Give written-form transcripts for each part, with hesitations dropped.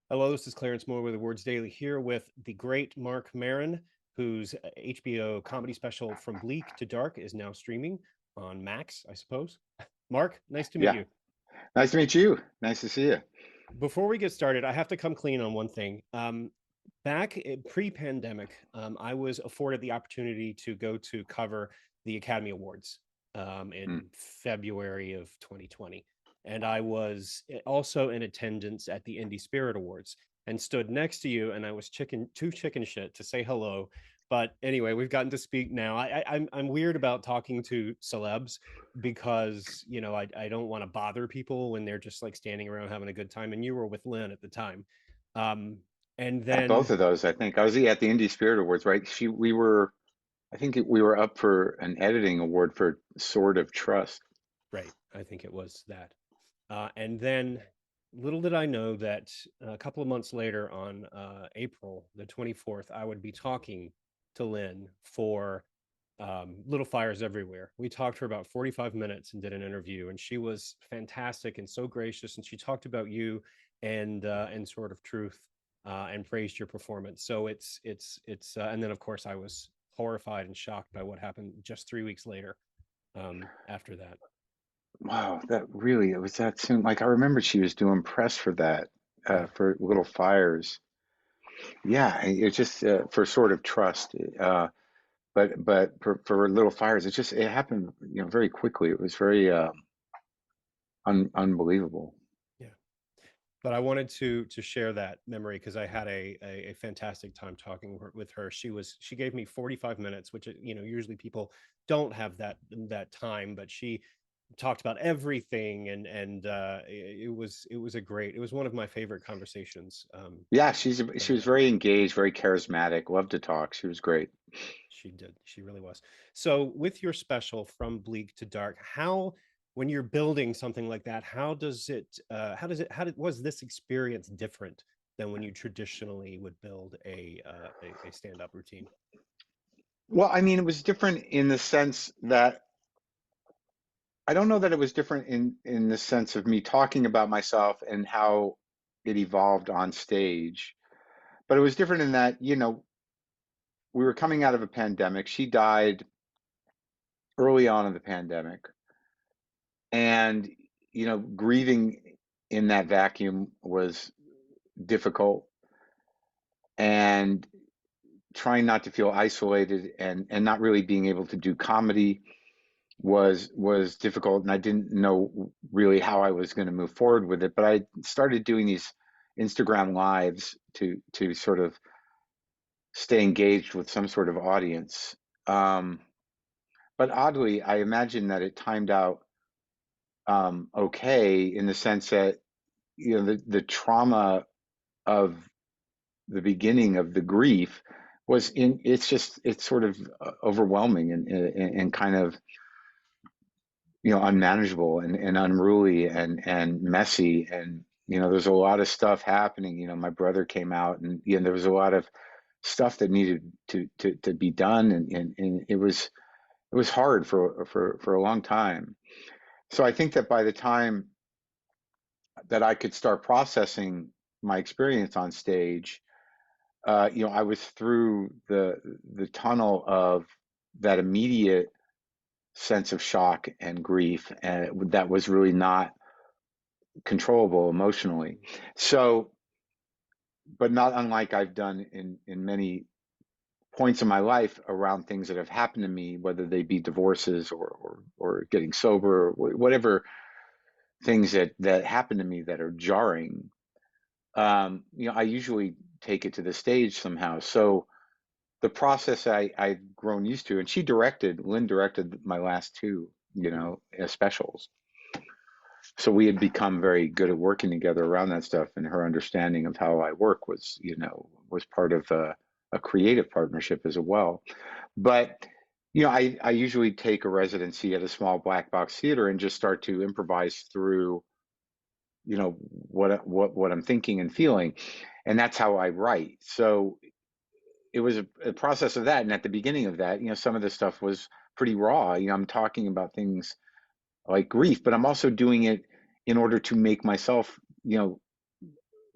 Hello, this is Clarence Moye with the Words Daily here with the great Marc Maron, whose HBO comedy special From Bleak to Dark is now streaming on Max, I suppose. Mark, nice to meet Yeah, you. nice to meet you. Nice to see you. Before we get started, I have to come clean on one thing. Back pre-pandemic, I was afforded the opportunity to go to cover the Academy Awards Mm. in February of 2020. And I was also in attendance at the Indie Spirit Awards and stood next to you. And I was too chicken shit to say hello. But anyway, we've gotten to speak now. I'm weird about talking to celebs because I don't want to bother people when they're just like standing around having a good time. And you were with Lynn at the time. Um, and At both then of those, I think I was at the Indie Spirit Awards, right? We were up for an editing award for Sword of Trust. right, I think it was that. And then little did I know that a couple of months later on April the 24th, I would be talking to Lynn for Little Fires Everywhere. We talked for about 45 minutes and did an interview, and she was fantastic and so gracious. And she talked about you and Sort of Truth and praised your performance. So and then of course I was horrified and shocked by what happened just 3 weeks later after that. Wow, that really, it was that soon. Like I remember she was doing press for that, Yeah. for Little Fires. Yeah, it's just for Sword of Trust. But for Little Fires, it happened, very quickly. It was very unbelievable. Yeah. But I wanted to share that memory because I had a fantastic time talking with her. She gave me 45 minutes, which usually people don't have that time, but she talked about everything and it was one of my favorite conversations Yeah, she of was ever. very engaged, very charismatic, loved to talk. She was great. She really was. So with your special From Bleak to Dark, how when you're building something like that, was this experience different than when you traditionally would build a stand-up routine? Well, I mean, it was different in the sense that I don't know that it was different in the sense of me talking about myself and how it evolved on stage, but it was different in that, we were coming out of a pandemic. She died early on in the pandemic, and grieving in that vacuum was difficult, and trying not to feel isolated and not really being able to do comedy was difficult, and I didn't know really how I was going to move forward with it. But I started doing these Instagram lives to sort of stay engaged with some sort of audience. Um, but oddly, I imagine that it timed out okay, in the sense that the trauma of the beginning of the grief was in it's sort of overwhelming and kind of unmanageable and unruly and messy. And, there's a lot of stuff happening. My brother came out, and, there was a lot of stuff that needed to be done. And it was hard for a long time. So I think that by the time that I could start processing my experience on stage, I was through the tunnel of that immediate sense of shock and grief, and that was really not controllable emotionally. So, but not unlike I've done in many points in my life around things that have happened to me, whether they be divorces or getting sober, or whatever things that happen to me that are jarring. I usually take it to the stage somehow. So the process I've grown used to, and Lynn directed my last two, specials. So we had become very good at working together around that stuff, and her understanding of how I work was part of a creative partnership as well. But I usually take a residency at a small black box theater and just start to improvise through what I'm thinking and feeling, and that's how I write. So it was a process of that, and at the beginning of that, some of the stuff was pretty raw. I'm talking about things like grief, but I'm also doing it in order to make myself,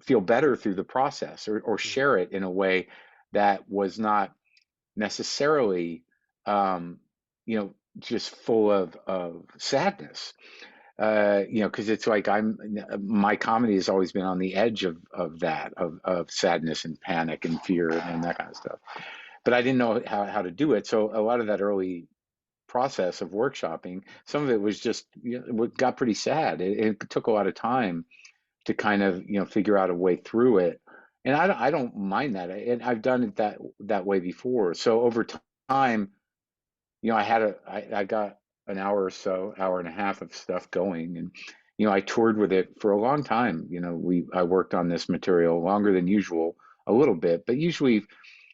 feel better through the process, or Mm. share it in a way that was not necessarily, um, just full of sadness. Because it's like my comedy has always been on the edge of that, of sadness and panic and fear and that kind of stuff. But I didn't know how to do it. So a lot of that early process of workshopping, some of it was just, it got pretty sad. It took a lot of time to kind of, figure out a way through it. And I don't mind that. And I've done it that way before. So over time, I got an hour or so, hour and a half of stuff going, and I toured with it for a long time. I worked on this material longer than usual, a little bit, but usually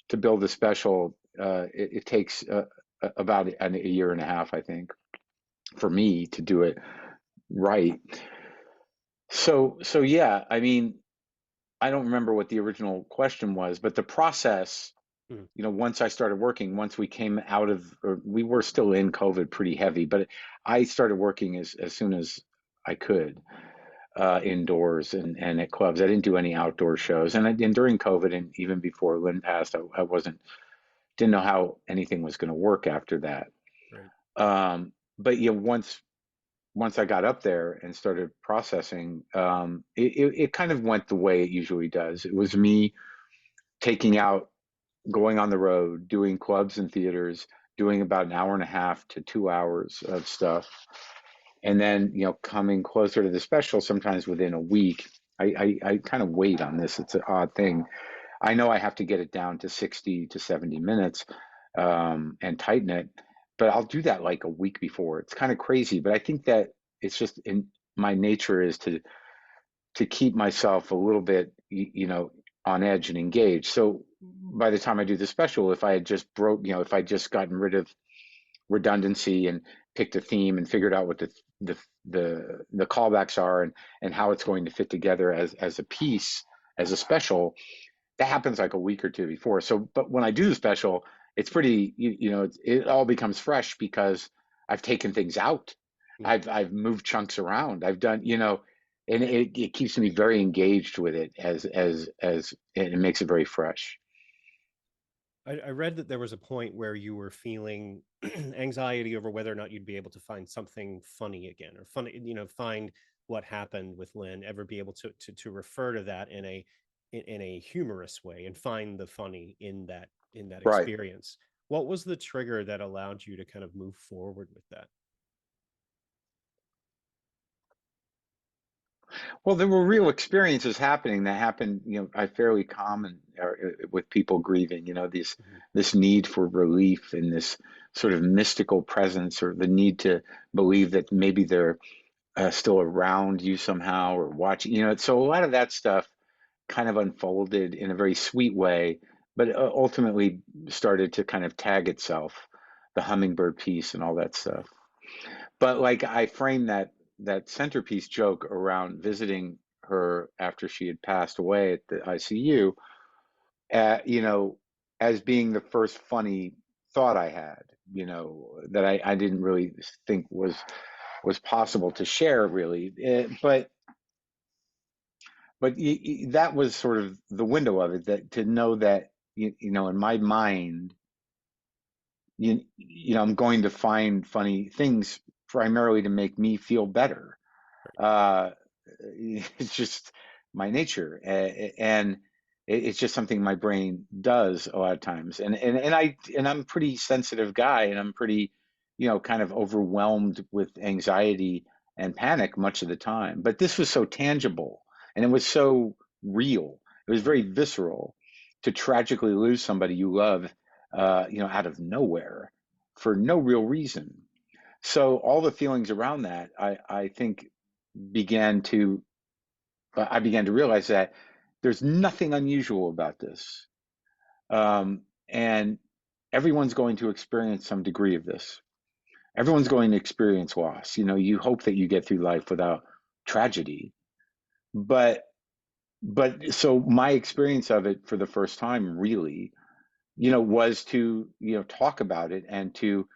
to build a special, it takes about a year and a half, I think, for me to do it right. So yeah, I mean, I don't remember what the original question was, but the process, Mm. once I started working, once we came out of, or we were still in COVID pretty heavy, but I started working as soon as I could, indoors and at clubs. I didn't do any outdoor shows. And during COVID and even before Lynn passed, I didn't know how anything was going to work after that. Right. But once I got up there and started processing, it kind of went the way it usually does. It was me taking out, going on the road, doing clubs and theaters, doing about an hour and a half to 2 hours of stuff. And then, coming closer to the special, sometimes within a week. I kind of wait on this. It's an odd thing. I know I have to get it down to 60 to 70 minutes, and tighten it, but I'll do that like a week before. It's kind of crazy, but I think that it's just in my nature is to keep myself a little bit, on edge and engaged. So by the time I do the special, if I had just if I just gotten rid of redundancy and picked a theme and figured out what the the callbacks are, and how it's going to fit together as a piece, as a special, that happens like a week or two before. So, but when I do the special, it's pretty, it all becomes fresh because I've taken things out. Mm. I've moved chunks around. I've done, and it keeps me very engaged with it, and it makes it very fresh. I read that there was a point where you were feeling anxiety over whether or not you'd be able to find something funny again, or funny, find what happened with Lynn, ever be able to refer to that in a humorous way and find the funny in that Right. experience. What was the trigger that allowed you to kind of move forward with that? Well, there were real experiences happening that happened, I fairly common, with people grieving, Mhm. this need for relief and this sort of mystical presence, or the need to believe that maybe they're, still around you somehow, or watching, so a lot of that stuff kind of unfolded in a very sweet way, but ultimately started to kind of tag itself, the hummingbird piece and all that stuff. But like I framed that centerpiece joke around visiting her after she had passed away at the ICU, as being the first funny thought I had, that I didn't really think was possible to share really. But that was sort of the window of it, that to know that, in my mind, I'm going to find funny things primarily to make me feel better. Uh, it's just my nature, and it's just something my brain does a lot of times. And I'm a pretty sensitive guy, and I'm pretty, kind of overwhelmed with anxiety and panic much of the time. But this was so tangible, and it was so real. It was very visceral to tragically lose somebody you love, out of nowhere for no real reason. So all the feelings around that, I think, began to I began to realize that there's nothing unusual about this, and everyone's going to experience some degree of this. Everyone's going to experience loss. You hope that you get through life without tragedy, but so my experience of it for the first time, really, was to, talk about it, and to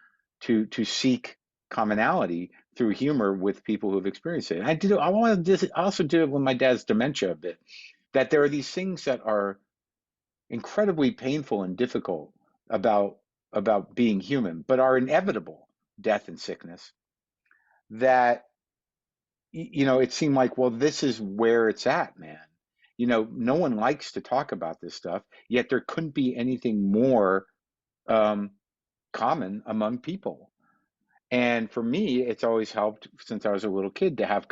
seek commonality through humor with people who've experienced it. And I also did it with my dad's dementia a bit, that there are these things that are incredibly painful and difficult about being human, but are inevitable, death and sickness, that it seemed like, well, this is where it's at, man. No one likes to talk about this stuff, yet there couldn't be anything more um, common among people. And for me, it's always helped since I was a little kid to have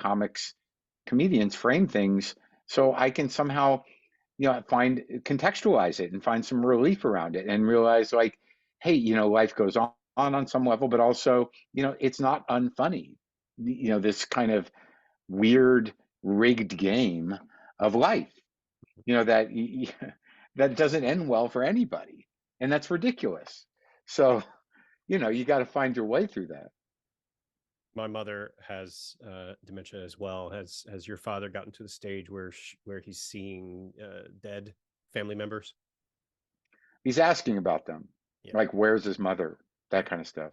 comedians frame things so I can somehow, find contextualize it and find some relief around it and realize like, hey, life goes on some level, but also, it's not unfunny. This kind of weird rigged game of life, that that doesn't end well for anybody, and that's ridiculous. So, you got to find your way through that. My mother has dementia as well. Has your father gotten to the stage where where he's seeing dead family members? He's asking about them, Yeah, like where's his mother, yeah, that kind of stuff.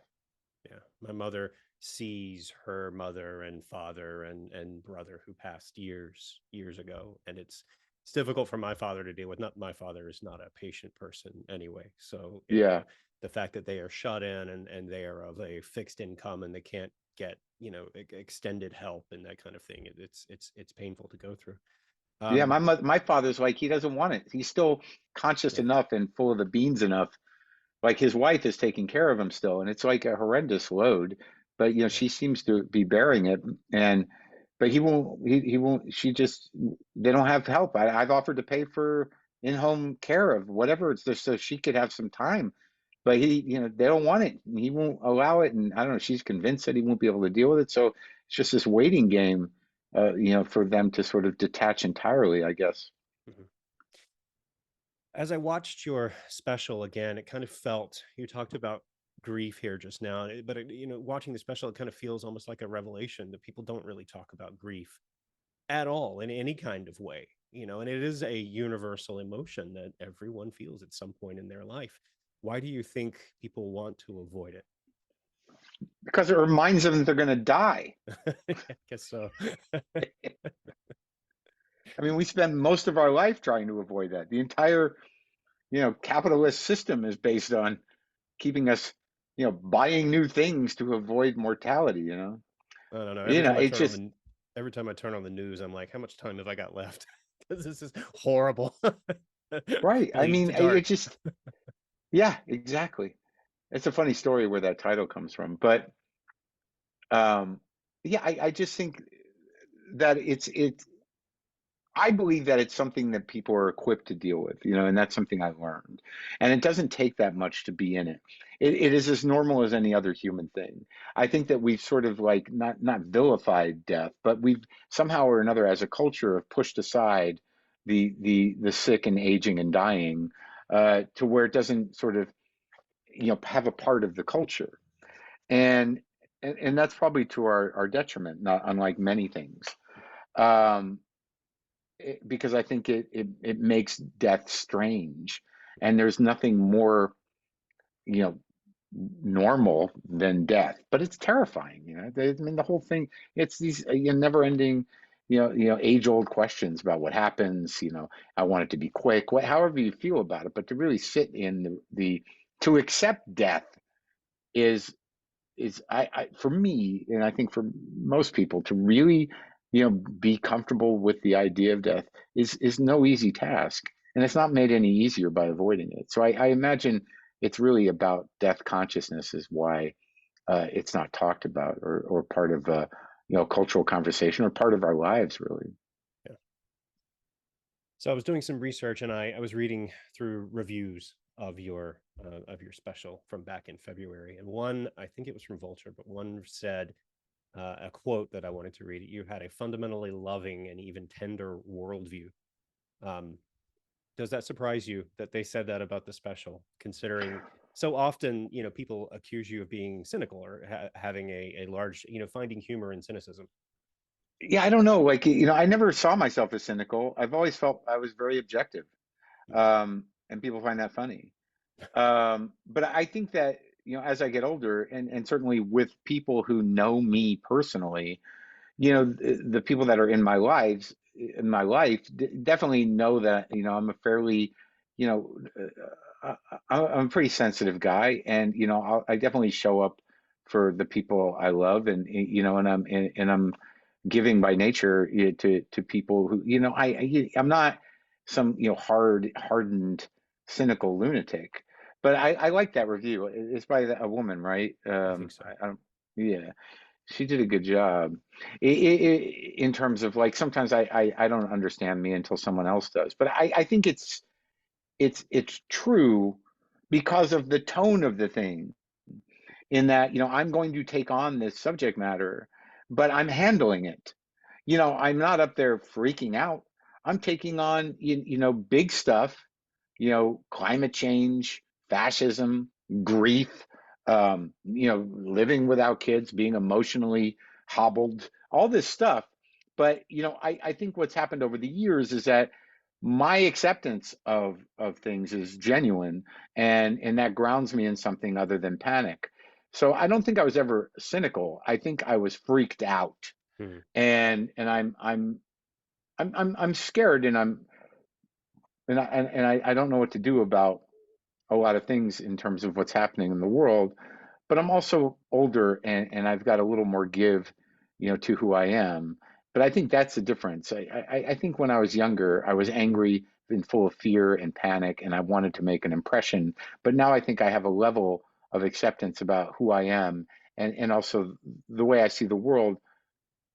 yeah. My mother sees her mother and father and brother who passed years ago, and it's difficult for my father to deal with. Not my father is not a patient person anyway, so Yeah, the fact that they are shut in and they are of a fixed income and they can't get extended help and that kind of thing. It's painful to go through. yeah. Um, My father's like he doesn't want it. He's still conscious yeah, enough and full of the beans enough. Like his wife is taking care of him still, and it's like a horrendous load. But yeah. she seems to be bearing it, and but he won't. He won't. She just they don't have help. I've offered to pay for in-home care of whatever it's just so she could have some time. But they don't want it. And he won't allow it, and I don't know. She's convinced that he won't be able to deal with it. So it's just this waiting game, for them to sort of detach entirely, I guess. Mhm. As I watched your special again, it kind of felt you talked about grief here just now, but watching the special, it kind of feels almost like a revelation that people don't really talk about grief at all in any kind of way, and it is a universal emotion that everyone feels at some point in their life. Why do you think people want to avoid it? Because it reminds them that they're going to die. I guess so. I mean, we spend most of our life trying to avoid that. The entire, capitalist system is based on keeping us, buying new things to avoid mortality, I don't know. It's just Every time I turn on the news, I'm like, how much time have I got left? Because this is horrible, right. I bleak, mean, it dark. just, yeah, exactly. It's a funny story where that title comes from, but um, yeah, I just think that I believe that it's something that people are equipped to deal with, and that's something I learned. And it doesn't take that much to be in it. It is as normal as any other human thing. I think that we've sort of like not vilified death, but we've somehow or another, as a culture, have pushed aside the sick and aging and dying, to where it doesn't sort of have a part of the culture. And and that's probably to our detriment, not unlike many things. Um, because I think it makes death strange, and there's nothing more you know normal than death, but it's terrifying. I mean, the whole thing. It's these never-ending, age-old questions about what happens. I want it to be quick, however you feel about it, but to really sit in the to accept death is for me, and I think for most people, to really, be comfortable with the idea of death is no easy task, and it's not made any easier by avoiding it. So I imagine it's really about death consciousness is why it's not talked about or part of cultural conversation or part of our lives, really. Yeah. So I was doing some research and I was reading through reviews of your special from back in February, and one, I think it was from Vulture, but one said a quote that I wanted to read. You had a fundamentally loving and even tender worldview. Um, does that surprise you that they said that about the special, considering so often, people accuse you of being cynical or having a large, finding humor in cynicism? Yeah, I don't know. Like, I never saw myself as cynical. I've always felt I was very objective, and people find that funny. But I think that, as I get older, and certainly with people who know me personally, the people that are in my lives, in my life definitely know that, I'm a fairly, you know, I'm a pretty sensitive guy, and I definitely show up for the people I love, and I'm giving by nature, to people who, I'm not some, hardened, cynical lunatic. But I like that review. It's by a woman, right? I think so. I don't, yeah, she did a good job. In terms of, like, sometimes I don't understand me until someone else does. But I think it's true because of the tone of the thing, in that, I'm going to take on this subject matter, but I'm handling it. I'm not up there freaking out. I'm taking on, big stuff, climate change, fascism, grief, living without kids, being emotionally hobbled, all this stuff. But, I think what's happened over the years is that my acceptance of things is genuine, and that grounds me in something other than panic. So I don't think I was ever cynical. I think I was freaked out, Hmm. and I'm scared, and I don't know what to do about a lot of things in terms of what's happening in the world. But I'm also older, and I've got a little more give, to who I am. But I think that's the difference. I think when I was younger, I was angry and full of fear and panic, and I wanted to make an impression. But now I think I have a level of acceptance about who I am, and also the way I see the world.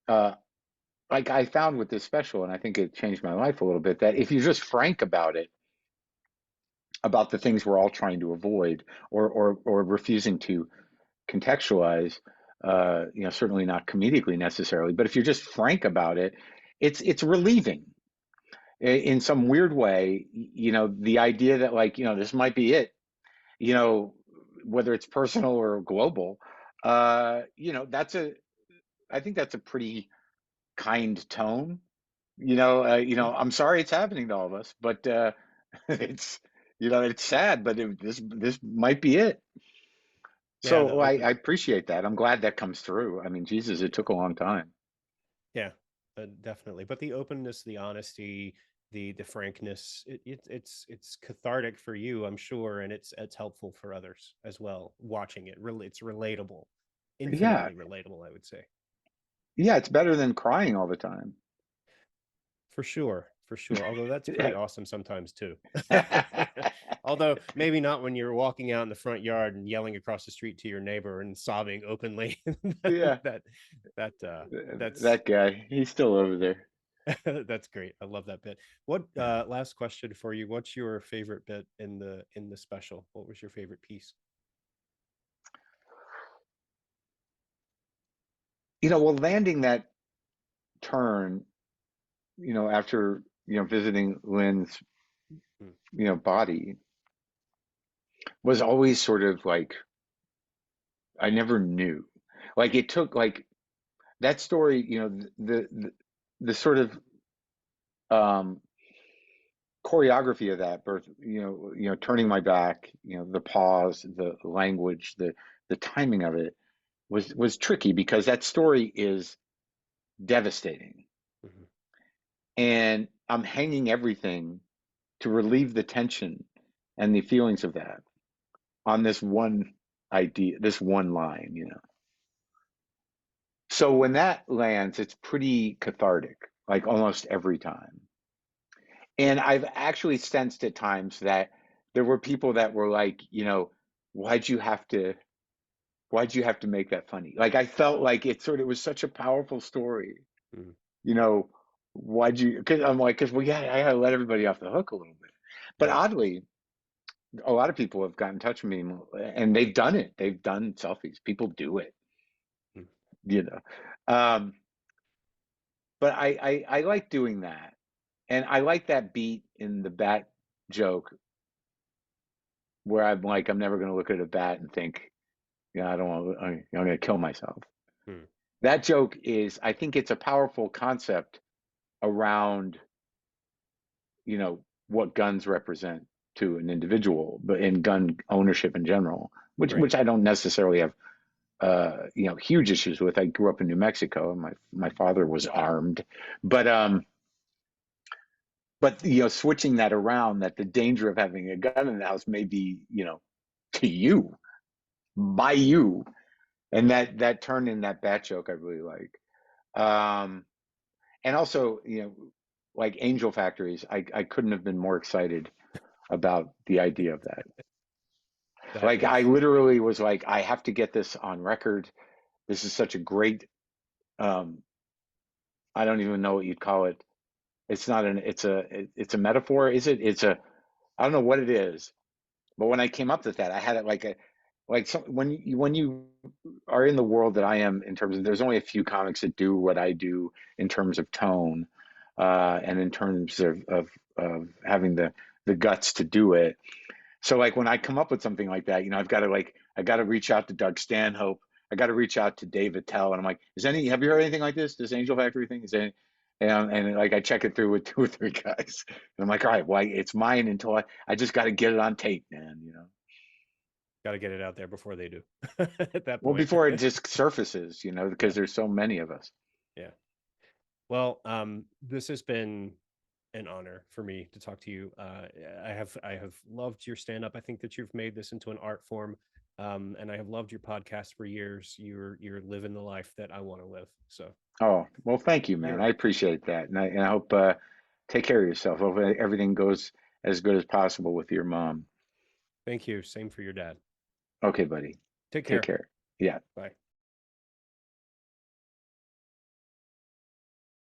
Uh, like I found with this special, and I think it changed my life a little bit, that if you're just frank about it, about the things we're all trying to avoid, or refusing to contextualize, certainly not comedically necessarily, but if you're just frank about it, it's relieving in some weird way. The idea that, like, this might be it, you know, whether it's personal or global, that's I think that's a pretty kind tone. Yeah. I'm sorry it's happening to all of us, but it's it's sad, but this might be it. Yeah. The So I open. appreciate that. I'm glad that comes through. I mean, Jesus, it took a long time. Yeah, definitely. But the openness, the honesty, the frankness, it's cathartic for you, I'm sure, and it's helpful for others as well. Watching it, really, it's relatable, Yeah, infinitely relatable, I would say. yeah, it's better than crying all the time. For sure, for sure. Although that's pretty Yeah. awesome sometimes too. Although maybe not when you're walking out in the front yard and yelling across the street to your neighbor and sobbing openly. Yeah, that that's that guy, he's still over there. that's great. I love that bit. What last question for you? What's your favorite bit in the special? What was your favorite piece? Well, landing that turn, after, visiting Lynn's, Hmm. body, was always sort of like, I never knew. Like, it took, like, that story, the sort of um choreography of that birth, turning my back, the pause, the language, the timing of it was tricky, because that story is devastating, Hmm. and I'm hanging everything to relieve the tension and the feelings of that on this one idea, this one line. So when that lands, it's pretty cathartic, like almost every time. And I've actually sensed at times that there were people that were like, why'd you have to why'd you have to make that funny? Like, I felt like it was such a powerful story. Hmm. You know, why'd you? Because I'm like, because I gotta let everybody off the hook a little bit. But Right. oddly, a lot of people have gotten in touch with me, and they've done it. They've done selfies. People do it, Hmm. you know. Um, but I like doing that, and I like that beat in the bat joke, where I'm like, I'm never gonna look at a bat and think, I don't want. I'm gonna kill myself. Hmm. That joke is, I think it's a powerful concept around, what guns represent to an individual, but in gun ownership in general, which Right. which I don't necessarily have, huge issues with. I grew up in New Mexico, and my father was armed, but but switching that around, that the danger of having a gun in the house may be, to you, by you, and that turned in that bat joke I really like. Um, and also, like Angel Factories, I couldn't have been more excited about the idea of that. That Like I is literally was like, I have to get this on record. This is such a great, um, I don't even know what you'd call it. It's not an, it's a metaphor, is it? I don't know what it is. But when I came up with that, I had it like some, when you are in the world that I am, in terms of, there's only a few comics that do what I do in terms of tone, and in terms of having the guts to do it. So like when I come up with something like that, I got to reach out to Doug Stanhope. I got to reach out to Dave Attell, and I'm like, have you heard anything like this Angel Factory thing? Is any, and like I check it through with two or three guys, and I'm like, all right, well, it's mine until I just got to get it on tape, man. got to get it out there before they do at that Well, point. before it just surfaces, because Yeah. there's so many of us. Yeah. Well, this has been an honor for me to talk to you. I have loved your stand up. I think that you've made this into an art form. And I have loved your podcast for years. You're living the life that I want to live. So Oh, well, thank you, man. you're I appreciate that, and I hope, take care of yourself. Hope everything goes as good as possible with your mom. thank you. Same for your dad. Okay, buddy. Take Take care. care. Yeah. Bye.